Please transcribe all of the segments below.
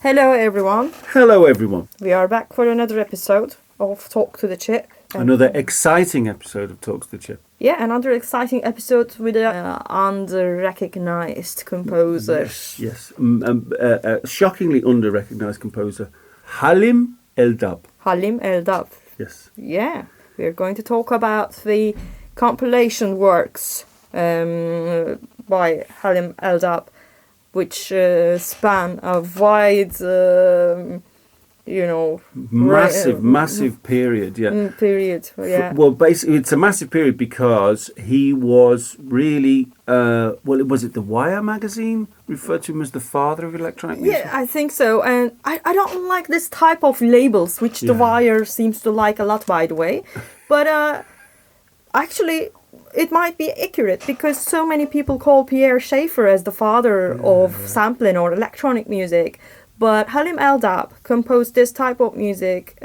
Hello everyone. Hello everyone. We are back for another episode of Talk to the Chip. Another exciting episode of Talk to the Chip. Yeah, another exciting episode with an under-recognized composer. Yes. Shockingly under-recognized composer, Halim El-Dabh. Halim El-Dabh. Yes. Yeah, we're going to talk about the compilation works by Halim El-Dabh, which span a wide, massive period. Yeah. Period. Yeah. Well, basically, it's a massive period because he was really. Was it the Wire magazine referred to him as the father of electronic music? Yeah, I think so. And I don't like this type of labels, which the Wire seems to like a lot, by the way. But actually, it might be accurate because so many people call Pierre Schaeffer as the father of sampling or electronic music. But Halim El-Dabh composed this type of music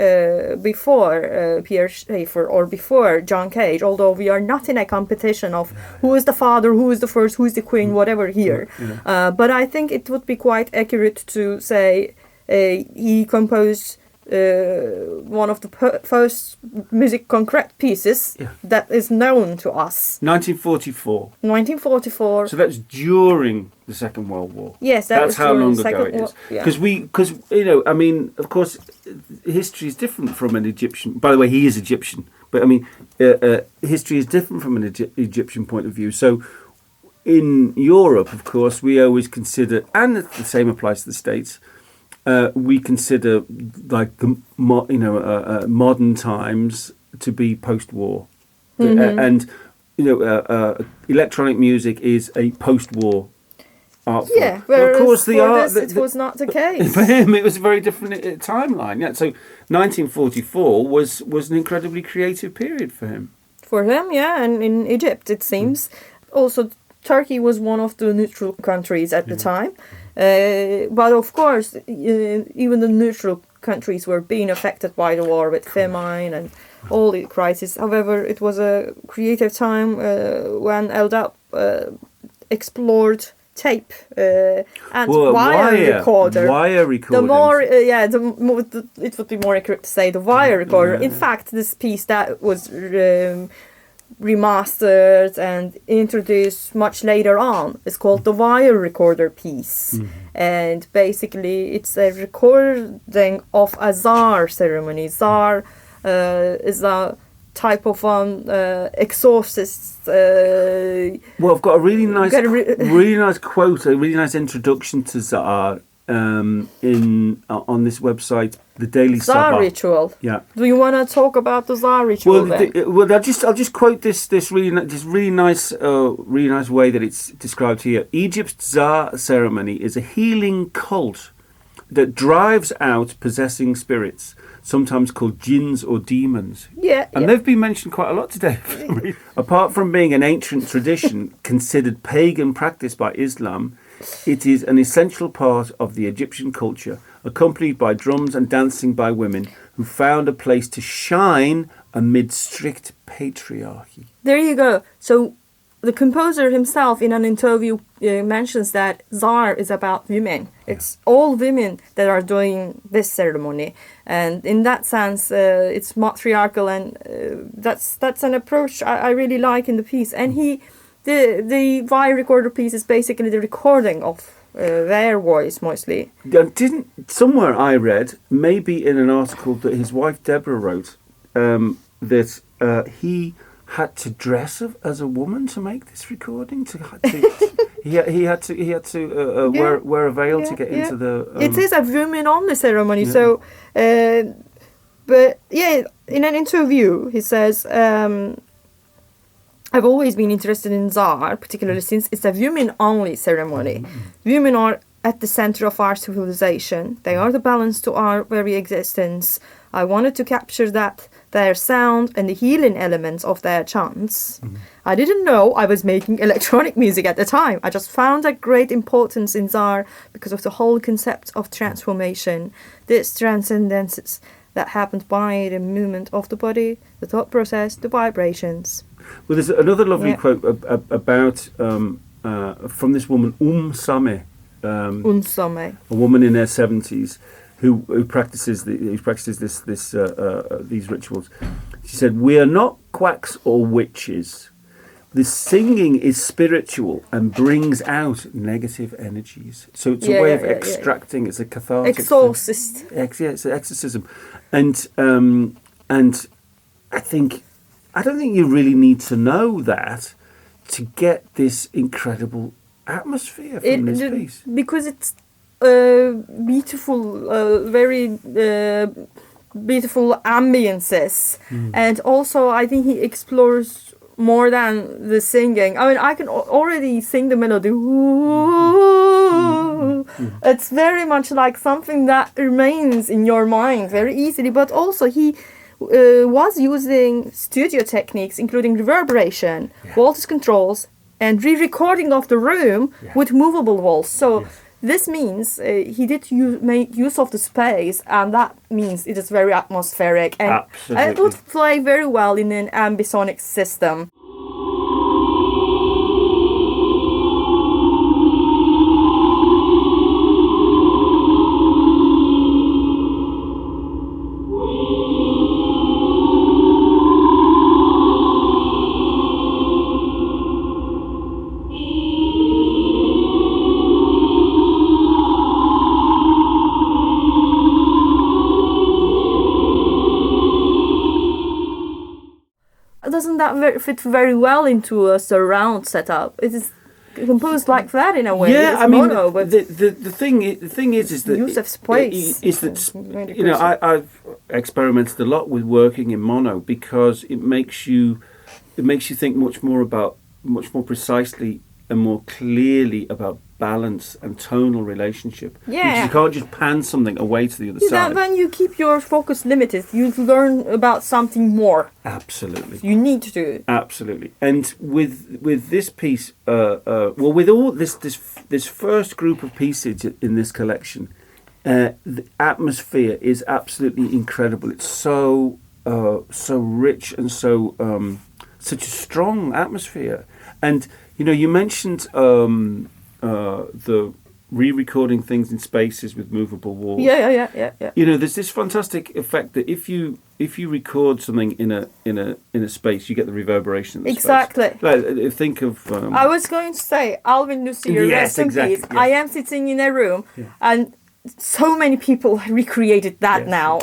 before Pierre Schaeffer or before John Cage, although we are not in a competition of who is the father, who is the first, who is the queen, whatever here. But I think it would be quite accurate to say he composed one of the first music concrete pieces that is known to us. 1944. 1944. So that's during the Second World War. Yes, that's how long ago it is. Because of course, history is different from an Egyptian. By the way, he is Egyptian, but history is different from an Egyptian point of view. So, in Europe, of course, we always consider, and the same applies to the States. We consider like the modern times to be post-war, and electronic music is a post-war art form. Yeah, whereas of course, it was not the case. For him, it was a very different timeline. Yeah, so 1944 was an incredibly creative period for him. For him, yeah, and in Egypt, it seems. Also, Turkey was one of the neutral countries at the time. But of course, even the neutral countries were being affected by the war with famine and all the crises. However, it was a creative time when El-Dabh explored tape and wire recorder. Wire recordings. The more, it would be more accurate to say the wire recorder. In fact, this piece that was remastered and introduced much later on is called the wire recorder piece, and basically it's a recording of a zar ceremony. Zar is a type of exorcist. Well, I've got a really nice quote, a really nice introduction to zar on this website, the Daily Zar Sabah. ritual. Yeah. Do you want to talk about the Zar ritual? I'll just quote this really nice way that it's described here. Egypt's Zar ceremony is a healing cult that drives out possessing spirits, sometimes called jinns or demons. And they've been mentioned quite a lot today. Apart from being an ancient tradition considered pagan practice by Islam, it is an essential part of the Egyptian culture, accompanied by drums and dancing by women who found a place to shine amid strict patriarchy. There you go. So the composer himself in an interview mentions that Zar is about women. It's all women that are doing this ceremony. And in that sense, it's matriarchal, and that's an approach I really like in the piece. And the wire recorder piece is basically the recording of their voice mostly. Somewhere I read, maybe in an article that his wife Deborah wrote, that he had to dress as a woman to make this recording. He had to wear a veil to get into the. It is a women only ceremony. So, but yeah, in an interview he says. I've always been interested in Zar, particularly since it's a women-only ceremony. Women are at the center of our civilization. They are the balance to our very existence. I wanted to capture that, their sound and the healing elements of their chants. I didn't know I was making electronic music at the time. I just found a great importance in Zar because of the whole concept of transformation. This transcendence that happened by the movement of the body, the thought process, the vibrations. Well, there's another lovely quote about from this woman, Sameh, Unsame. a woman in her 70s who practices these rituals. She said, "We are not quacks or witches. The singing is spiritual and brings out negative energies. So it's a way of extracting. It's a cathartic exorcist. It's an exorcism, and I don't think you really need to know that to get this incredible atmosphere from this piece, because it's beautiful, very beautiful ambiences, and also I think he explores more than the singing. I mean, I can already sing the melody. It's very much like something that remains in your mind very easily, but also he was using studio techniques, including reverberation, voltage controls, and re-recording of the room with movable walls. So this means he did make use of the space, and that means it is very atmospheric, and it would play very well in an ambisonic system. Doesn't that fit very well into a surround setup? It is composed like that in a way. Yeah, it's I mean, mono, but the thing is that use of space is that I've experimented a lot with working in mono because it makes you think much more precisely and more clearly about balance and tonal relationship. Yeah. Because you can't just pan something away to the other side. When you keep your focus limited, you learn about something more. Absolutely. You need to. Absolutely. And with this piece, with all this first group of pieces in this collection, the atmosphere is absolutely incredible. It's so rich and such a strong atmosphere. And you mentioned the re-recording things in spaces with movable walls. Yeah. There's this fantastic effect that if you record something in a space, you get the reverberation of the exactly. space. Like, think of. I was going to say, Alvin Lucy, rest in peace. Yes. I am sitting in a room, and so many people recreated that now.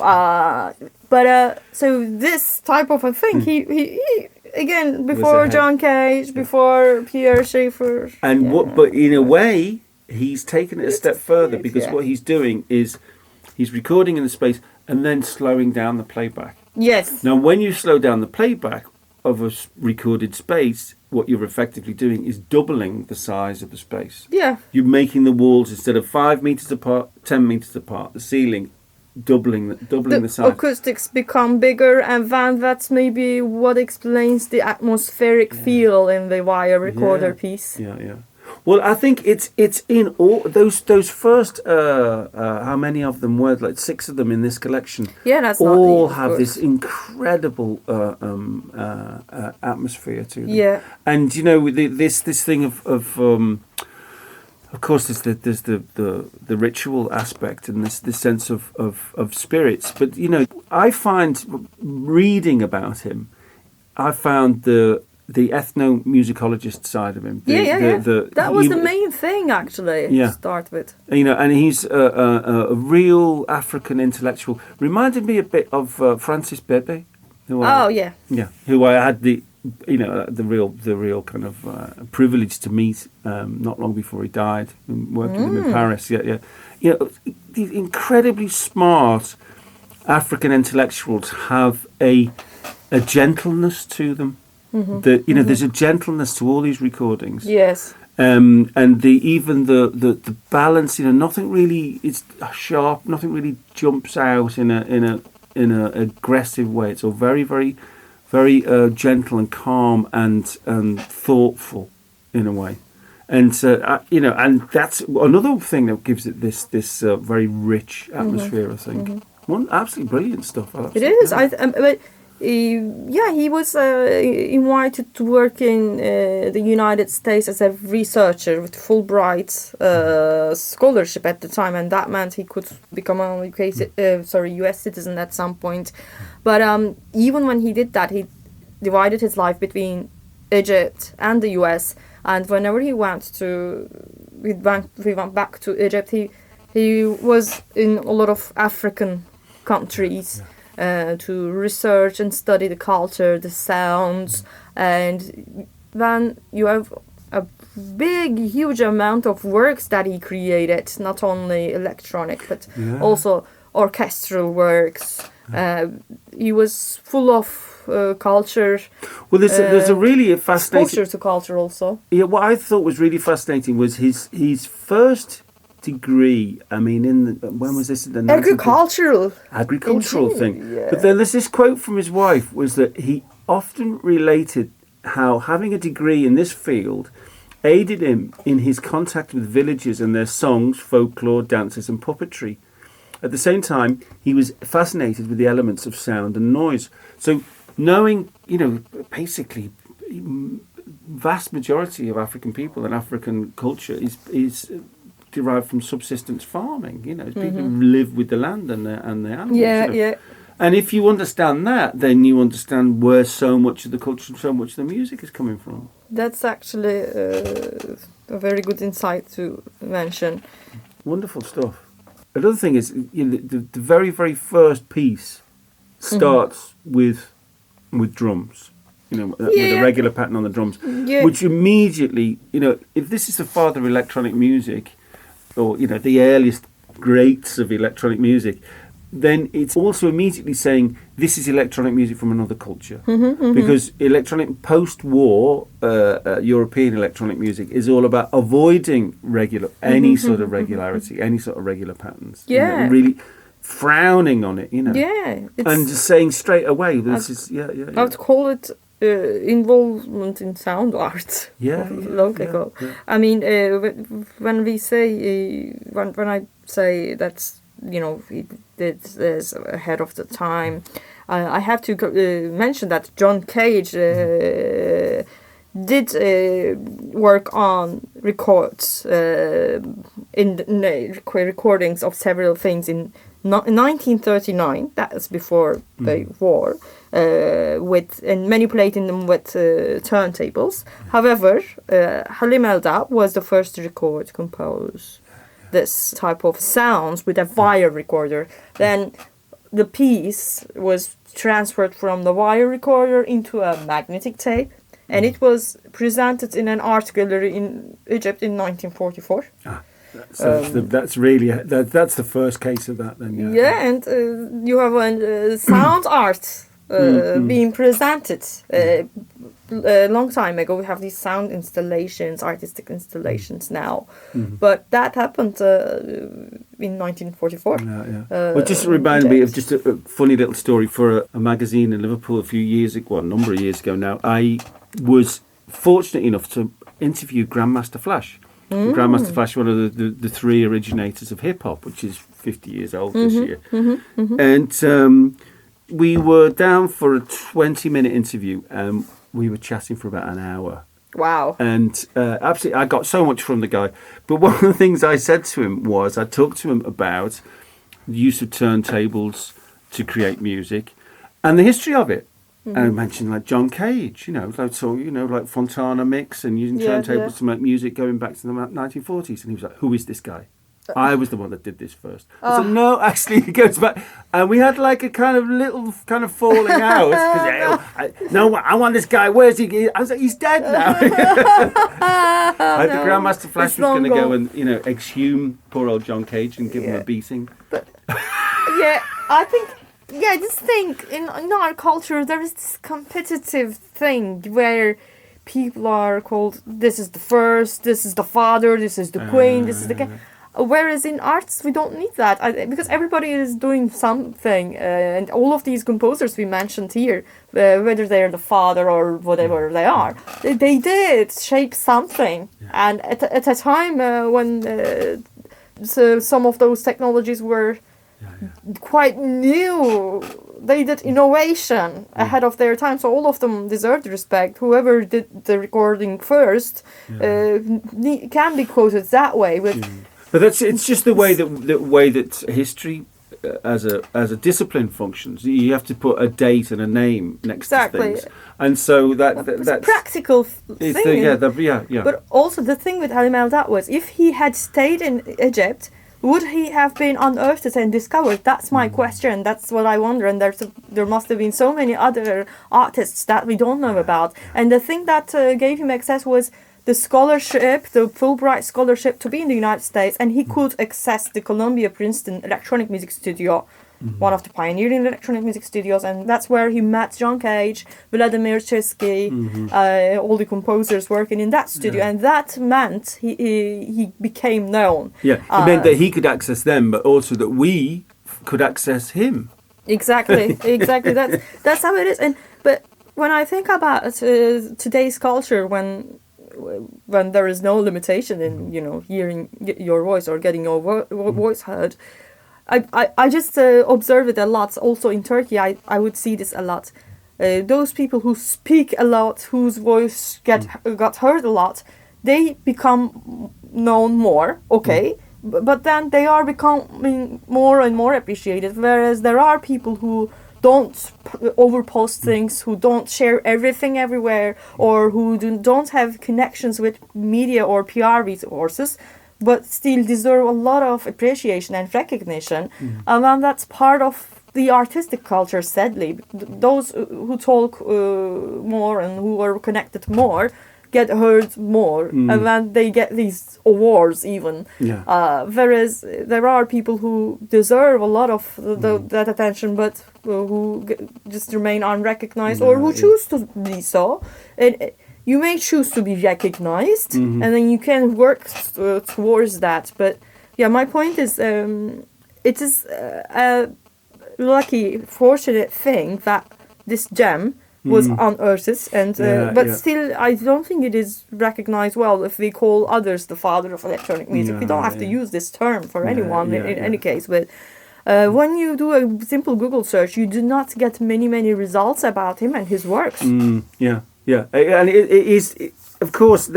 So this type of a thing, he again, before John Cage, before Pierre Schaeffer. And but in a way, he's taken it a step further because what he's doing is he's recording in the space and then slowing down the playback. Yes. Now, when you slow down the playback of a recorded space, what you're effectively doing is doubling the size of the space. Yeah. You're making the walls, instead of 5 meters apart, 10 meters apart. The ceiling, doubling the size. Acoustics become bigger, and then that's maybe what explains the atmospheric feel in the wire recorder piece. Yeah. Well, I think it's in all those first how many of them were, like 6 of them in this collection. Yeah, that's all not have this incredible atmosphere to them. Yeah. And this thing of course, there's the ritual aspect and this sense of spirits. But I find reading about him, I found the ethnomusicologist side of him. That was the main thing, actually. To start with. And he's a real African intellectual. Reminded me a bit of Francis Bebe. Who I had the real kind of privilege to meet not long before he died, and worked with him in Paris. These incredibly smart African intellectuals have a gentleness to them. There's a gentleness to all these recordings. Yes. And the balance, nothing really is sharp. Nothing really jumps out in a aggressive way. It's all very, very, very gentle and calm and thoughtful in a way. And and that's another thing that gives it this very rich atmosphere. I think. One absolutely brilliant stuff. It is. But he was invited to work in the United States as a researcher with Fulbright scholarship at the time, and that meant he could become a U.S. citizen at some point. But even when he did that, he divided his life between Egypt and the U.S. And whenever he went back to Egypt, he was in a lot of African countries. To research and study the culture, the sounds, and then you have a huge amount of works that he created, not only electronic, but also orchestral works. He was full of culture. Well, there's a really fascinating... exposure to culture also. Yeah, what I thought was really fascinating was his first... degree. I mean, when was this? In the agricultural thing. Yeah. But then there's this quote from his wife was that he often related how having a degree in this field aided him in his contact with villagers and their songs, folklore, dances, and puppetry. At the same time, he was fascinated with the elements of sound and noise. So, knowing, basically, vast majority of African people and African culture is derived from subsistence farming, people who live with the land and the animals. Yeah. And if you understand that, then you understand where so much of the culture and so much of the music is coming from. That's actually a very good insight to mention. Wonderful stuff. Another thing is, the very, very first piece starts with drums. With a regular pattern on the drums, which immediately, if this is the father of electronic music, or the earliest greats of electronic music, then it's also immediately saying this is electronic music from another culture, because electronic post-war European electronic music is all about avoiding any sort of regularity, any sort of regular patterns, really frowning on it, and just saying straight away this is I would call it involvement in sound art. I mean, when we say when I say that he did this ahead of the time, I have to mention that John Cage did work on records in recordings of several things in 1939. That is before the war. And manipulating them with turntables. However, Halim El-Dabh was the first to compose this type of sounds with a wire recorder. Then the piece was transferred from the wire recorder into a magnetic tape, and it was presented in an art gallery in Egypt in 1944. So that's really that's the first case of that then. And you have a sound art being presented a long time ago. We have these sound installations, artistic installations now, but that happened in 1944. Well, just reminded me of just a funny little story for a magazine in Liverpool a number of years ago now. I was fortunate enough to interview Grandmaster Flash. Grandmaster Flash, one of the three originators of hip hop, which is 50 years old this year, and we were down for a 20-minute interview, and we were chatting for about an hour. Wow. And absolutely, I got so much from the guy. But one of the things I said to him was, I talked to him about the use of turntables to create music and the history of it. And I mentioned like John Cage, like Fontana mix and using turntables to make music going back to the 1940s. And he was like, "Who is this guy? I was the one that did this first." I said, "No, actually, it goes back." And we had like a kind of falling out. I want this guy. Where's he? I was like, "He's dead now." I think Grandmaster Flash was going to go and exhume poor old John Cage and give him a beating. But I think. Yeah, this thing in our culture, there is this competitive thing where people are called, this is the first, this is the father, this is the queen, this is the king. Whereas in arts, we don't need that because everybody is doing something, and all of these composers we mentioned here, whether they're the father or whatever they are, they did shape something. And at a time when some of those technologies were quite new they did innovation ahead of their time, so all of them deserve respect. Whoever did the recording first can be quoted that way. But it's just the way that history as a discipline functions. You have to put a date and a name next to things, and so that's a practical thing. But also the thing with Halim El-Dabh was, if he had stayed in Egypt, would he have been unearthed and discovered? That's my question. That's what I wonder. And there must have been so many other artists that we don't know about. And the thing that gave him access was the scholarship, the Fulbright scholarship to be in the United States, and he could access the Columbia Princeton Electronic Music Studio, one of the pioneering electronic music studios, and that's where he met John Cage, Vladimir Chesky, all the composers working in that studio, and that meant he became known. Yeah, it meant that he could access them, but also that we could access him. Exactly. That's how it is. But when I think about today's culture, when there is no limitation in hearing your voice or getting your voice heard, I just observe it a lot. Also in Turkey, I would see this a lot. Those people who speak a lot, whose voice got heard a lot, they become known more. Okay, but then they are becoming more and more appreciated. Whereas there are people who don't overpost things, who don't share everything everywhere, or who don't have connections with media or PR resources, but still deserve a lot of appreciation and recognition. And then that's part of the artistic culture, sadly. Those who talk more and who are connected more get heard more, and then they get these awards even. Whereas there are people who deserve a lot of that attention, but who just remain unrecognized, or who choose to be so. And you may choose to be recognized, and then you can work towards that. But yeah, my point is, it is a lucky, fortunate thing that this gem was unearthed, and still I don't think it is recognized well if we call others the father of electronic music. We don't have to use this term for anyone in any case, but when you do a simple Google search, you do not get many results about him and his works. And it is, of course,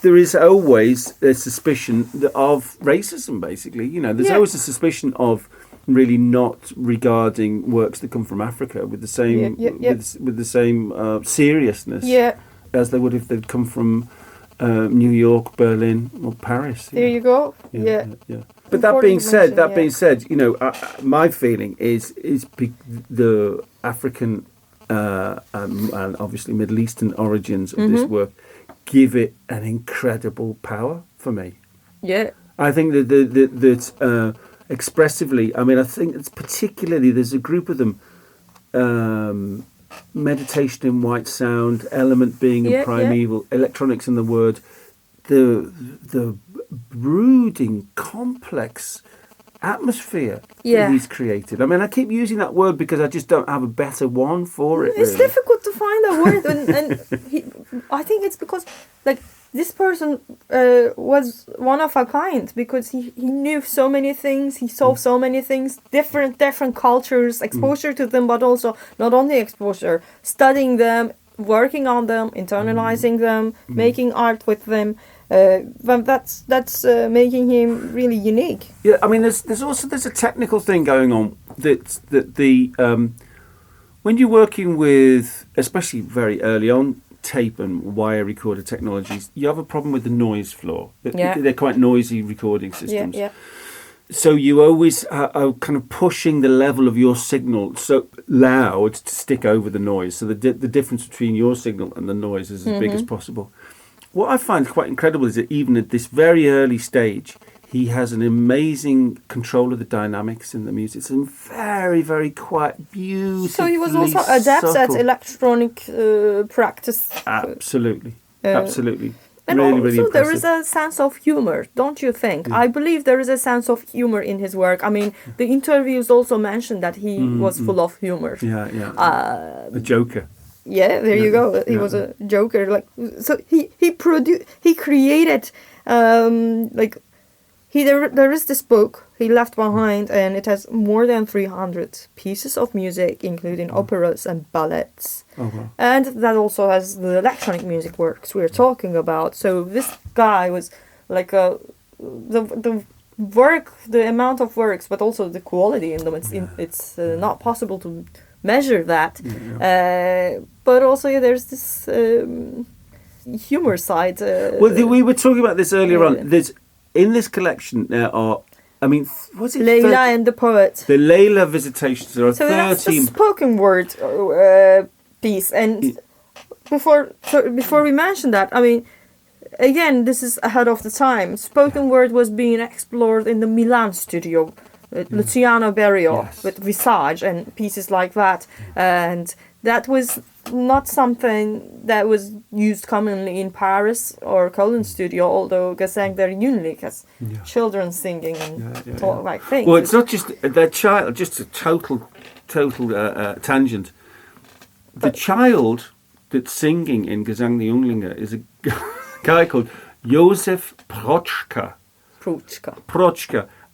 there is always a suspicion of racism, basically. There's always a suspicion of really not regarding works that come from Africa with the same with the same seriousness as they would if they'd come from New York, Berlin, or Paris. There you go. But that being said, my feeling is the African and obviously Middle Eastern origins of this work give it an incredible power for me. Yeah, I think that expressively, I think it's particularly, there's a group of them, Meditation in White Sound, Element Being and Primeval, Electronics and the Word, the brooding, complex atmosphere that he's created. I keep using that word because I just don't have a better one for it. It's difficult to find a word, and I think it's because this person was one of a kind, because he knew so many things, he saw so many things, different cultures, exposure to them, but also not only exposure, studying them, working on them, internalizing them, making art with them. That's making him really unique. Yeah, there's a technical thing going on that the when you're working with, especially very early on, tape and wire recorder technologies, you have a problem with the noise floor. They're quite noisy recording systems. So you always are kind of pushing the level of your signal so loud to stick over the noise. So the difference between your signal and the noise is as big as possible. What I find quite incredible is that even at this very early stage, he has an amazing control of the dynamics in the music. It's a very, very quiet, beautiful. So he was also adept at electronic practice. Absolutely. And really, also really impressive. There is a sense of humor, don't you think? I believe there is a sense of humor in his work. The interviews also mentioned that he was full of humor. A joker. Yeah, there you go. He was a joker. So he created there is this book he left behind, and it has more than 300 pieces of music, including operas and ballets. Oh, wow. And that also has the electronic music works we're talking about. So this guy was like the amount of works, but also the quality in them. It's not possible to measure that. But also there's this humor side. We were talking about this earlier on. There's in this collection there are, I mean, what's it? Layla and the Poet. The Layla Visitations. There are So that's the 13. spoken word piece. And before we mention that, I mean, again, this is ahead of the time. Spoken word was being explored in the Milan studio. Luciano Berio with Visage and pieces like that. And that was not something that was used commonly in Paris or Cologne studio, although Gazang, they're unique as children singing and talk like things. Well, it's not just their child, just a total tangent. The child that's singing in Gesang der Junglinge is a guy called Josef Prochka.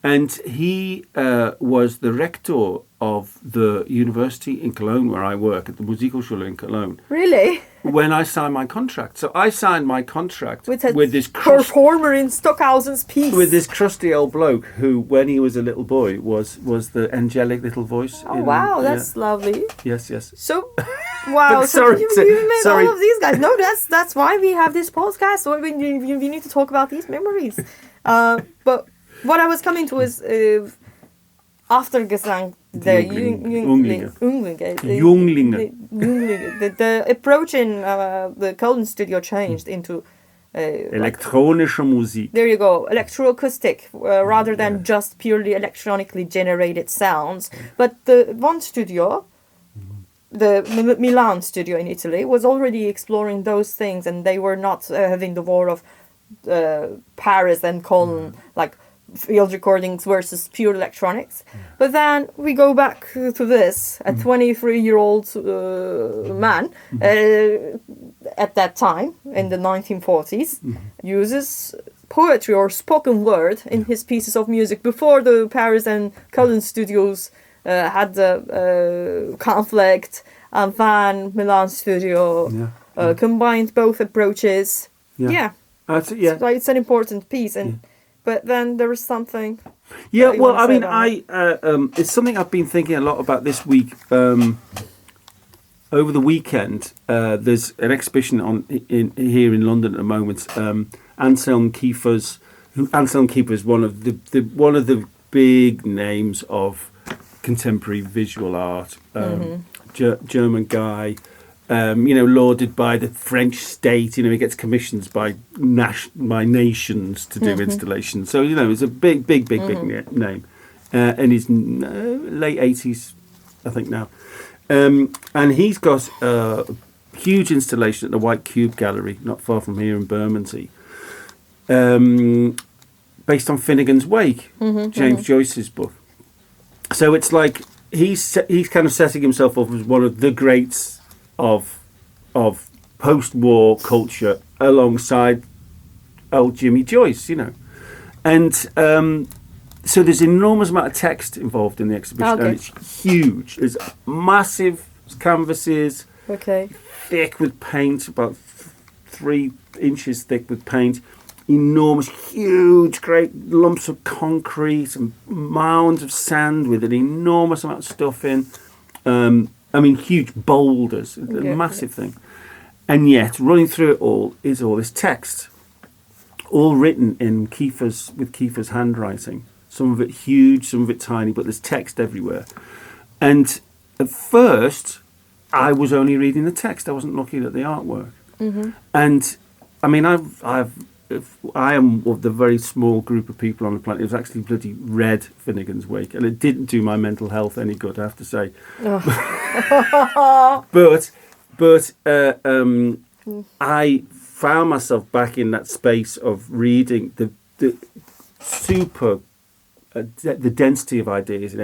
And he was the rector of the university in Cologne, where I work, at the Musikhochschule in Cologne. Really? When I signed my contract. So I signed my contract with this performer in Stockhausen's piece. With this crusty old bloke who, when he was a little boy, was the angelic little voice. Oh, wow, that's lovely. Yes. So, wow, so you met all of these guys. No, that's why we have this podcast. So we need to talk about these memories. But what I was coming to is after Gesang, the Junglinge, the approach in the Cologne studio changed into elektronische Musik. There you go, electroacoustic, rather than just purely electronically generated sounds. But the one studio, the Milan studio in Italy, was already exploring those things, and they were not having the war of Paris and Cologne, like field recordings versus pure electronics. But then we go back to this, a 23-year-old man at that time in the 1940s uses poetry or spoken word in his pieces of music before the Paris and Cologne studios had the conflict, and then Milan studio combined both approaches. So it's an important piece. And but then there is something. Yeah, well, I mean, it's something I've been thinking a lot about this week. Over the weekend, there's an exhibition here in London at the moment. Anselm Kiefer's. Anselm Kiefer is one of the big names of contemporary visual art. German guy. Lauded by the French state. He gets commissions by nations to do installations. So, it's a big name. And he's late 80s, I think now. And he's got a huge installation at the White Cube Gallery, not far from here in Bermondsey, based on Finnegan's Wake, James Joyce's book. So it's like he's kind of setting himself up as one of the greats of post-war culture alongside old Jimmy Joyce, and so there's an enormous amount of text involved in the exhibition, and it's huge. There's massive canvases, thick with paint, about 3 inches thick with paint, enormous, huge, great lumps of concrete and mounds of sand with an enormous amount of stuff in. Huge boulders, a massive thing. And yet, running through it all is all this text, all written in Kiefer's handwriting. Some of it huge, some of it tiny, but there's text everywhere. And at first, I was only reading the text. I wasn't looking at the artwork. And, I mean, I am of the very small group of people on the planet who's actually bloody read Finnegan's Wake, and it didn't do my mental health any good, I have to say. But I found myself back in that space of reading the super the density of ideas in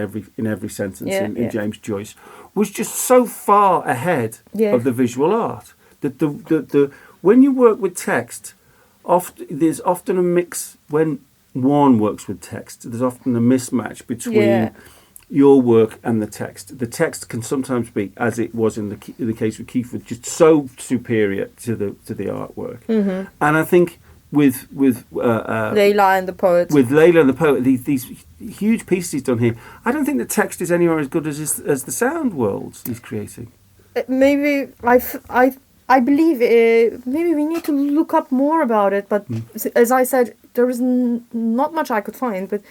every sentence in James Joyce was just so far ahead of the visual art that the when you work with text. There's often a mix when one works with text. There's often a mismatch between Yeah. your work and the text. The text can sometimes be, as it was in the case with Kiefer, just so superior to the artwork. Mm-hmm. And I think with Layla and the Poet. with Layla and the Poet, these huge pieces he's done here, I don't think the text is anywhere as good as the sound worlds he's creating. Maybe I believe maybe we need to look up more about it. But as I said, there is not much I could find. But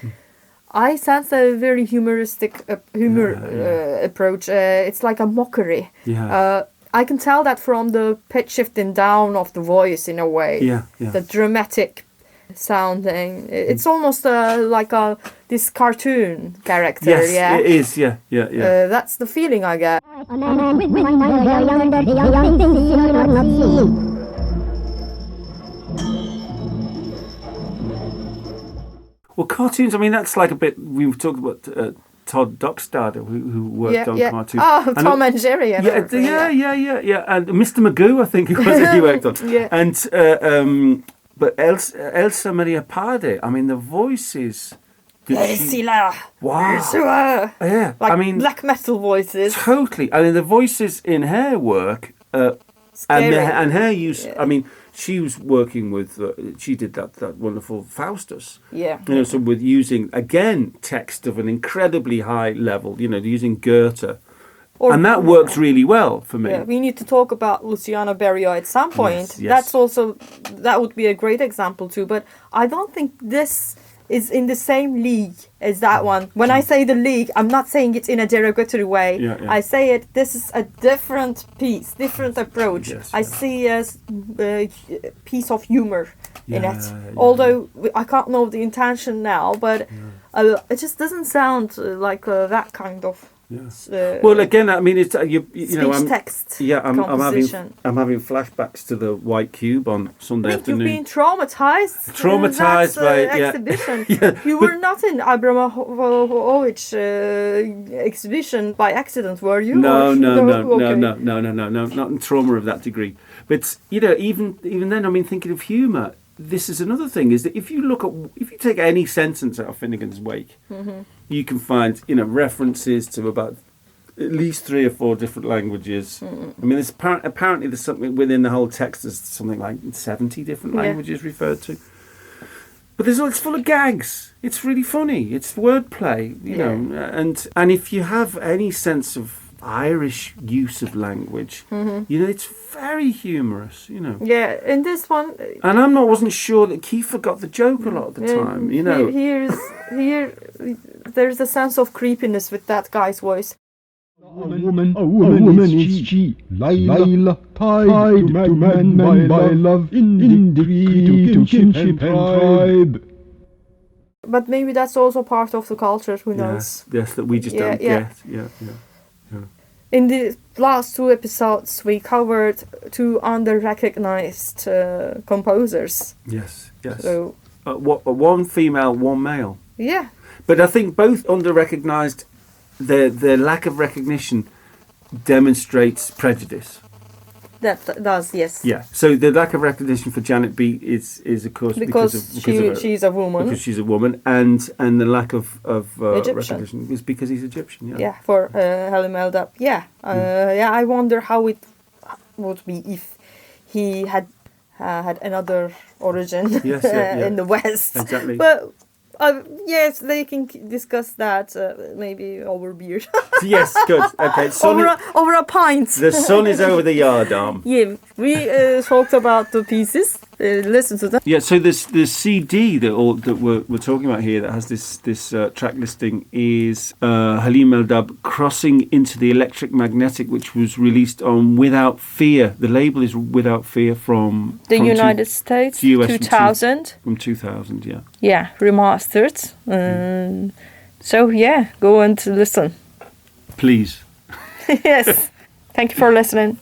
I sense a very humoristic approach. It's like a mockery. Yeah. I can tell that from the pitch shifting down of the voice in a way. Yeah. The dramatic sounding. It's almost like this cartoon character. Yes, Yeah, it is. Yeah. that's the feeling I get. Well, cartoons, I mean, that's like a bit, we've talked about Todd Dockstader, who worked on cartoons. Oh, Tom and Jerry. And everything, yeah. And Mr. Magoo, I think it was that he worked on. Yeah. And, but Elsa Maria Parde, I mean, the voices. Wow. Yeah. Like I mean, black metal voices. Totally. I mean, the voices in her work and her use, I mean, she was working with, she did that wonderful Faustus. Yeah. You know, so with using, again, text of an incredibly high level, you know, using Goethe. And that works really well for me. Yeah, we need to talk about Luciano Berio at some point. Yes. That's also, that would be a great example too. But I don't think this is in the same league as that one. When I say the league, I'm not saying it in a derogatory way. Yeah. I say it, this is a different piece, different approach. Yes, I see as a piece of humor in it. Yeah. Although I can't know the intention now, but it just doesn't sound like that kind of well, again, I mean, it's you know, I'm text. Yeah, I'm composition. having flashbacks to the White Cube on Sunday I think afternoon. you've been traumatized. Traumatized by exhibition. Yeah, you were not in Abramovich exhibition by accident, were you? No, Okay. not in trauma of that degree. But you know, even then, I mean, thinking of humour, this is another thing: is that if you take any sentence out of Finnegan's Wake, you can find references to about at least 3 or 4 different languages. I mean, there's apparently there's something within the whole text. There's something like 70 different languages referred to. But it's full of gags. It's really funny. It's wordplay, you know. And if you have any sense of Irish use of language, it's very humorous, Yeah, in this one. And I wasn't sure that Kiefer got the joke a lot of the time, Here, there's a sense of creepiness with that guy's voice. A woman is she, Lila, tied to man by love, in decree to kinship and tribe. But maybe that's also part of the culture, who knows? Yes, that we just don't get. Yeah. In the last 2 episodes, we covered 2 under-recognized composers. Yes. So, one female, one male. Yeah. But I think both under-recognized, their lack of recognition demonstrates prejudice. That does, yes. Yeah. So the lack of recognition for Janet B is of course because she's a woman. Because she's a woman, and the lack of recognition is because he's Egyptian. Yeah. Yeah. For Halim El-Dabh. Yeah. I wonder how it would be if he had another origin in the West. Exactly. But yes, they can discuss that maybe over beer. Yes, good. Okay. Over a pint. The sun is over the yard arm. Yeah, we talked about the pieces. Listen to them. Yeah, so this CD that we're talking about here that has this track listing is Halim El-Dabh, Crossing into the Electric Magnetic, which was released on Without Fear. The label is Without Fear from United States, US 2000. From 2000, yeah. Yeah, remastered. So yeah, go and listen. Please. Yes. Thank you for listening.